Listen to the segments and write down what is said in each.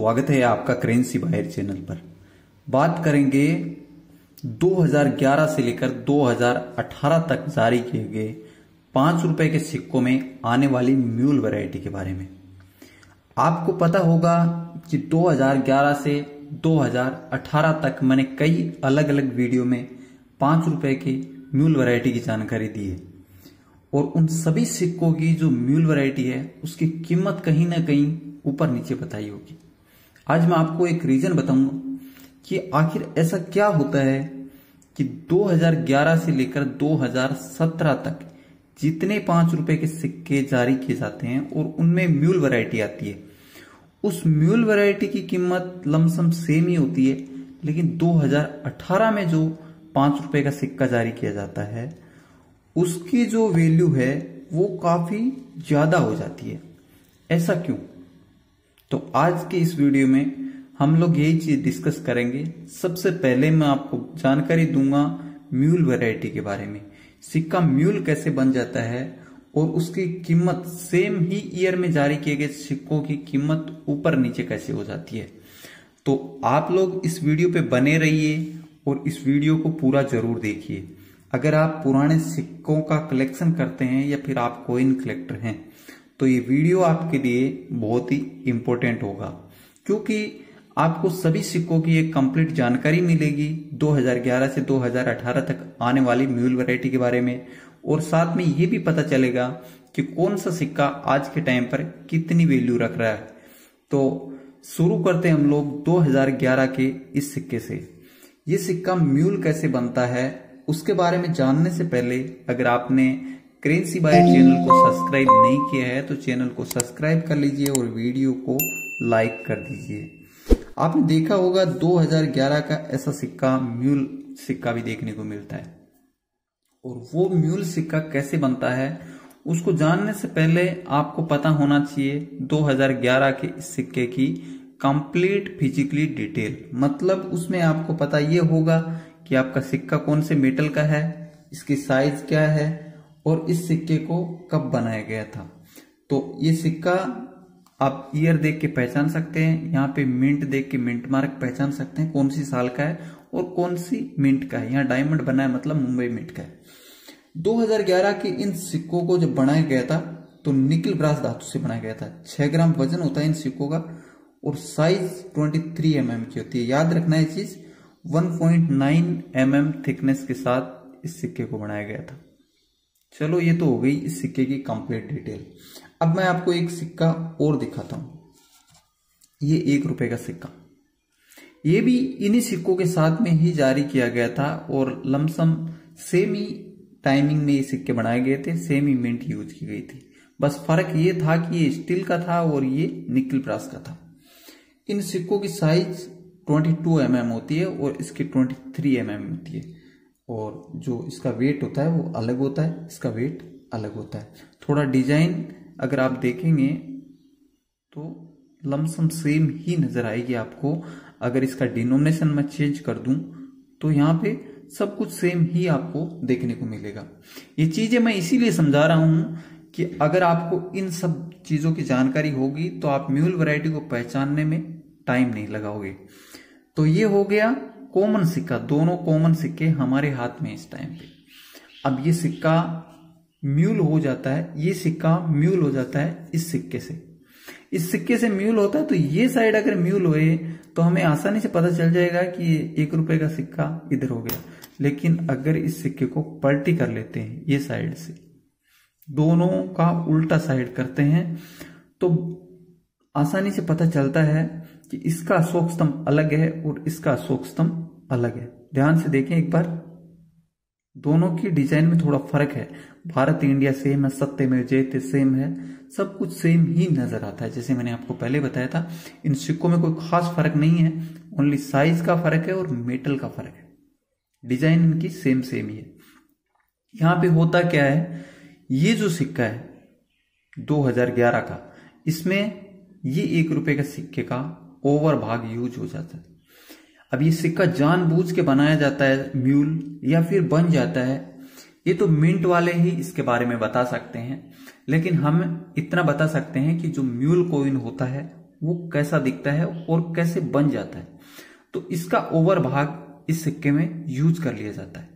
स्वागत है आपका करेंसी बायर चैनल पर। बात करेंगे 2011 से लेकर 2018 तक जारी किए गए 5 रुपए के सिक्कों में आने वाली म्यूल वैरायटी के बारे में। आपको पता होगा कि 2011 से 2018 तक मैंने कई अलग अलग वीडियो में 5 रुपए की म्यूल वैरायटी की जानकारी दी है और उन सभी सिक्कों की जो म्यूल वैरायटी है उसकी कीमत कहीं ना कहीं ऊपर नीचे बताई होगी। आज मैं आपको एक रीजन बताऊंगा कि आखिर ऐसा क्या होता है कि 2011 से लेकर 2017 तक जितने 5 रुपए के सिक्के जारी किए जाते हैं और उनमें म्यूल वैरायटी आती है, उस म्यूल वैरायटी की कीमत लमसम सेम ही होती है, लेकिन 2018 में जो 5 रुपए का सिक्का जारी किया जाता है उसकी जो वैल्यू है वो काफी ज्यादा हो जाती है। ऐसा क्यों? तो आज के इस वीडियो में हम लोग यही चीज डिस्कस करेंगे। सबसे पहले मैं आपको जानकारी दूंगा म्यूल वैरायटी के बारे में, सिक्का म्यूल कैसे बन जाता है और उसकी कीमत सेम ही ईयर में जारी किए गए सिक्कों की कीमत ऊपर नीचे कैसे हो जाती है। तो आप लोग इस वीडियो पे बने रहिए और इस वीडियो को पूरा जरूर देखिए। अगर आप पुराने सिक्कों का कलेक्शन करते हैं या फिर आप कॉइन कलेक्टर हैं तो ये वीडियो आपके लिए बहुत ही इंपॉर्टेंट होगा, क्योंकि आपको सभी सिक्कों की एक कंप्लीट जानकारी मिलेगी 2011 से 2018 तक आने वाली म्यूल वैरायटी के बारे में, और साथ में ये भी पता चलेगा कि कौन सा सिक्का आज के टाइम पर कितनी वैल्यू रख रहा है। तो शुरू करते हैं हम लोग 2011 के इस सिक्के से। ये सिक्का म्यूल कैसे बनता है उसके बारे में जानने से पहले अगर आपने करेंसी बायर चैनल को सब्सक्राइब नहीं किया है तो चैनल को सब्सक्राइब कर लीजिए और वीडियो को लाइक कर दीजिए। आपने देखा होगा 2011 का ऐसा सिक्का म्यूल सिक्का भी देखने को मिलता है, और वो म्यूल सिक्का कैसे बनता है उसको जानने से पहले आपको पता होना चाहिए 2011 के इस सिक्के की कंप्लीट फिजिकली डिटेल। मतलब उसमें आपको पता ये होगा कि आपका सिक्का कौन से मेटल का है, इसकी साइज क्या है और इस सिक्के को कब बनाया गया था। तो ये सिक्का आप ईयर देख के पहचान सकते हैं, यहाँ पे मिंट देख के मिंट मार्क पहचान सकते हैं कौन सी साल का है और कौन सी मिंट का है। यहाँ डायमंड बना है मतलब मुंबई मिंट का है। 2011 के इन सिक्कों को जब बनाया गया था तो निकल ब्रास धातु से बनाया गया था। 6 ग्राम वजन होता है इन सिक्कों का और साइज 23 mm की होती है। याद रखना है चीज, 1.9 mm थिकनेस के साथ इस सिक्के को बनाया गया था। चलो ये तो हो गई इस सिक्के की कंप्लीट डिटेल। अब मैं आपको एक सिक्का और दिखाता हूं। ये 1 रुपए का सिक्का, ये भी इन्हीं सिक्कों के साथ में ही जारी किया गया था और लमसम सेम ही टाइमिंग में ये सिक्के बनाए गए थे, सेम ही मिंट यूज की गई थी। बस फर्क ये था कि ये स्टील का था और ये निकल ब्रास का था। इन सिक्कों की साइज 22 mm होती है और इसकी 23 mm होती है, और जो इसका वेट होता है वो अलग होता है, इसका वेट अलग होता है। थोड़ा डिजाइन अगर आप देखेंगे तो लमसम सेम ही नजर आएगी आपको। अगर इसका डिनोमिनेशन मैं चेंज कर दूं तो यहाँ पे सब कुछ सेम ही आपको देखने को मिलेगा। ये चीजें मैं इसीलिए समझा रहा हूं कि अगर आपको इन सब चीजों की जानकारी होगी तो आप म्यूल वैरायटी को पहचानने में टाइम नहीं लगाओगे। तो ये हो गया कॉमन सिक्का, दोनों कॉमन सिक्के हमारे हाथ में इस टाइम पे। अब ये सिक्का म्यूल हो जाता है, ये सिक्का म्यूल हो जाता है इस सिक्के से। इस सिक्के से म्यूल होता है तो ये साइड अगर म्यूल हुए तो हमें आसानी से पता चल जाएगा कि ये 1 रुपए का सिक्का इधर हो गया। लेकिन अगर इस सिक्के को पलटी कर लेते हैं ये साइड से, दोनों का उल्टा साइड करते हैं, तो आसानी से पता चलता है कि इसका अशोक स्तंभ अलग है और इसका अशोक स्तंभ अलग है। ध्यान से देखें एक बार, दोनों की डिजाइन में थोड़ा फर्क है। भारत इंडिया सेम है, सत्यमेव जयते सेम है, सब कुछ सेम ही नजर आता है। जैसे मैंने आपको पहले बताया था इन सिक्कों में कोई खास फर्क नहीं है, ओनली साइज का फर्क है और मेटल का फर्क है। डिजाइन इनकी सेम ही है। यहाँ पे होता क्या है, ये जो सिक्का है 2011 का, इसमें ये 1 रुपए का सिक्के का ओवर भाग यूज हो जाता है। अब ये सिक्का जानबूझ के बनाया जाता है म्यूल या फिर बन जाता है, ये तो मिंट वाले ही इसके बारे में बता सकते हैं। लेकिन हम इतना बता सकते हैं कि जो म्यूल कॉइन होता है वो कैसा दिखता है और कैसे बन जाता है। तो इसका ओवर भाग इस सिक्के में यूज कर लिया जाता है।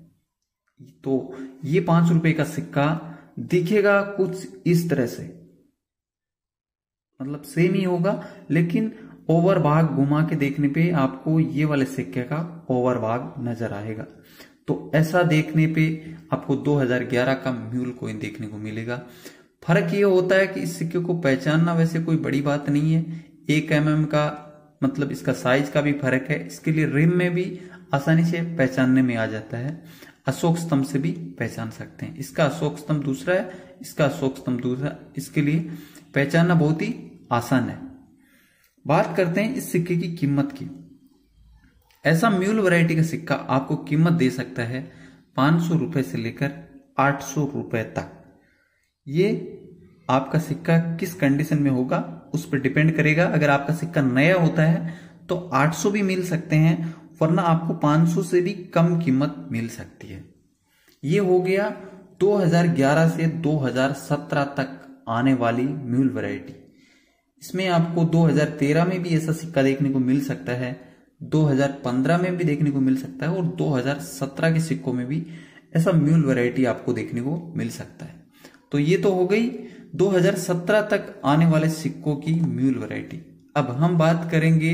तो ये 5 रुपए का सिक्का दिखेगा कुछ इस तरह से, मतलब सेम ही होगा, लेकिन ओवर भाग घुमा के देखने पे आपको ये वाले सिक्के का ओवर भाग नजर आएगा। तो ऐसा देखने पे आपको 2011 का म्यूल कॉइन देखने को मिलेगा। फर्क ये होता है कि इस सिक्के को पहचानना वैसे कोई बड़ी बात नहीं है। 1 mm का मतलब इसका साइज का भी फर्क है, इसके लिए रिम में भी आसानी से पहचानने में आ जाता है। अशोक स्तंभ से भी पहचान सकते हैं। इसका अशोक स्तंभ दूसरा है, इसका अशोक स्तंभ दूसरा, इसके लिए पहचानना बहुत ही आसान है। बात करते हैं इस सिक्के की कीमत की। ऐसा म्यूल वैरायटी का सिक्का आपको कीमत दे सकता है 500 रुपए से लेकर 800 रुपए तक। ये आपका सिक्का किस कंडीशन में होगा उस पर डिपेंड करेगा। अगर आपका सिक्का नया होता है तो 800 भी मिल सकते हैं, वरना आपको 500 से भी कम कीमत मिल सकती है। ये हो गया 2011 से 2017 तक आने वाली म्यूल वैरायटी। इसमें आपको 2013 में भी ऐसा सिक्का देखने को मिल सकता है, 2015 में भी देखने को मिल सकता है और 2017 के सिक्कों में भी ऐसा म्यूल वैरायटी आपको देखने को मिल सकता है। तो ये तो हो गई 2017 तक आने वाले सिक्कों की म्यूल वैरायटी। अब हम बात करेंगे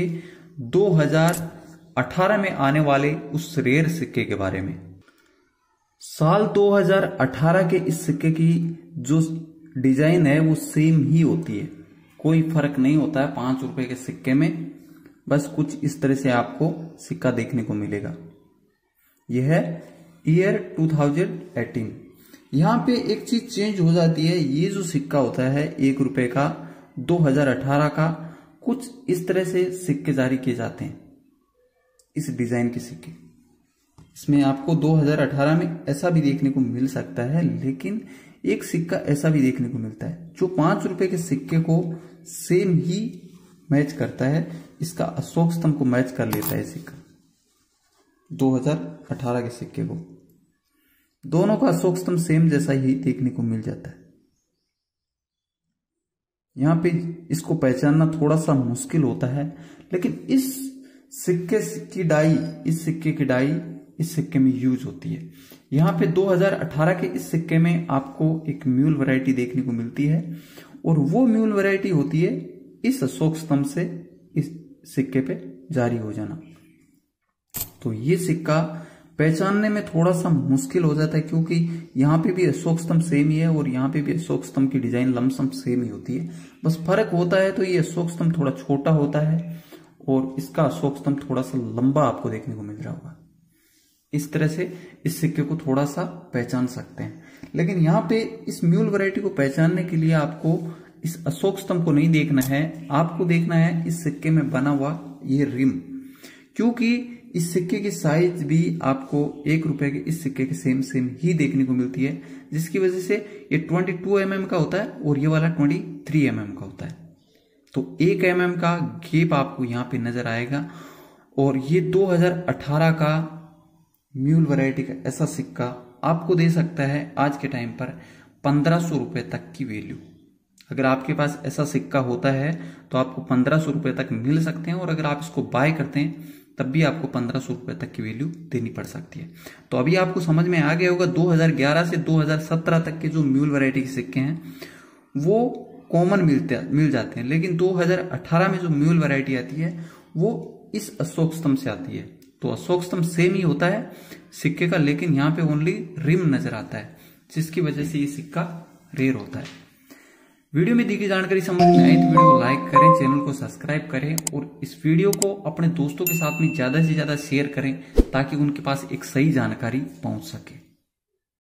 2018 में आने वाले उस रेयर सिक्के के बारे में। साल 2018 के इस सिक्के की जो डिजाइन है वो सेम ही होती है, कोई फर्क नहीं होता है 5 रुपए के सिक्के में। बस कुछ इस तरह से आपको सिक्का देखने को मिलेगा। यह है ईयर 2018। यहां पे एक चीज चेंज हो जाती है। ये जो सिक्का होता है 1 रुपए का 2018 का, कुछ इस तरह से सिक्के जारी किए जाते हैं, इस डिजाइन के सिक्के। इसमें आपको 2018 में ऐसा भी देखने को मिल सकता है, लेकिन एक सिक्का ऐसा भी देखने को मिलता है जो 5 रुपए के सिक्के को सेम ही मैच करता है। इसका अशोक स्तंभ को मैच कर लेता है सिक्का 2018 के सिक्के को। दोनों का अशोक स्तंभ सेम जैसा ही देखने को मिल जाता है। यहां पे इसको पहचानना थोड़ा सा मुश्किल होता है, लेकिन इस सिक्के की डाई, इस सिक्के की डाई इस सिक्के में यूज होती है। यहाँ पे 2018 के इस सिक्के में आपको एक म्यूल वैरायटी देखने को मिलती है, और वो म्यूल वैरायटी होती है इस अशोक स्तंभ से इस सिक्के पे जारी हो जाना। तो ये सिक्का पहचानने में थोड़ा सा मुश्किल हो जाता है, क्योंकि यहाँ पे भी अशोक स्तंभ सेम ही है और यहाँ पे भी अशोक स्तंभ की डिजाइन लमसम सेम ही होती है। बस फर्क होता है तो ये अशोक स्तंभ थोड़ा छोटा होता है और इसका अशोक स्तंभ थोड़ा सा लंबा आपको देखने को मिल रहा होगा। इस तरह से इस सिक्के को थोड़ा सा पहचान सकते हैं। लेकिन यहाँ पे इस म्यूल वैरायटी को पहचानने के लिए आपको इस अशोक स्तंभ को नहीं देखना है, आपको देखना है इस सिक्के में बना हुआ ये रिम, क्योंकि इस सिक्के की साइज भी आपको 1 रुपए के इस सिक्के के सेम ही देखने को मिलती है, जिसकी वजह से ये 22 mm का होता है और ये वाला 23 mm का होता है। तो 1 mm का गैप आपको यहाँ पे नजर आएगा। और ये 2018 का म्यूल वैरायटी का ऐसा सिक्का आपको दे सकता है आज के टाइम पर 1500 रुपए तक की वैल्यू। अगर आपके पास ऐसा सिक्का होता है तो आपको 1500 रुपए तक मिल सकते हैं, और अगर आप इसको बाय करते हैं तब भी आपको 1500 रुपए तक की वैल्यू देनी पड़ सकती है। तो अभी आपको समझ में आ गया होगा 2011 से 2017 तक के जो म्यूल वैरायटी के सिक्के हैं वो कॉमन मिल जाते हैं, लेकिन 2018 में जो म्यूल वैरायटी आती है वो इस अशोक स्तंभ से आती है। तो अशोक स्तंभ सेम ही होता है सिक्के का, लेकिन यहाँ पे ओनली रिम नजर आता है, जिसकी वजह से ये सिक्का रेयर होता है। वीडियो में दी गई जानकारी समझ में आई तो वीडियो को लाइक करें, चैनल को सब्सक्राइब करें और इस वीडियो को अपने दोस्तों के साथ में ज्यादा से ज्यादा शेयर करें, ताकि उनके पास एक सही जानकारी पहुंच सके।